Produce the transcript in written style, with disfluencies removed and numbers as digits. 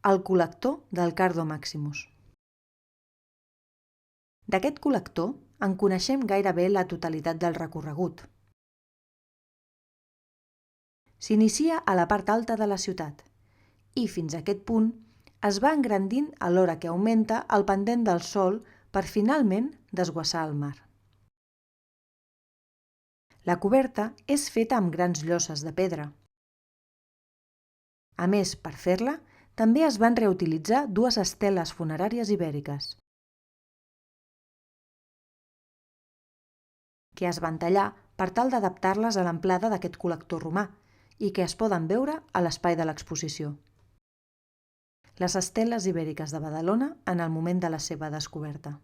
el col·lector del Cardo Maximus. D'aquest col·lector en coneixem gairebé la totalitat del recorregut. S'inicia a la part alta de la ciutat i fins a aquest punt es va engrandint alhora que augmenta el pendent del sòl per finalment desguassar al mar. La coberta és feta amb grans lloses de pedra. A més, per fer-la, també es van reutilitzar dues esteles funeràries ibèriques, que es van tallar per tal d'adaptar-les a l'amplada d'aquest col·lector romà i que es poden veure a l'espai de l'exposició. Les esteles ibèriques de Badalona en el moment de la seva descoberta.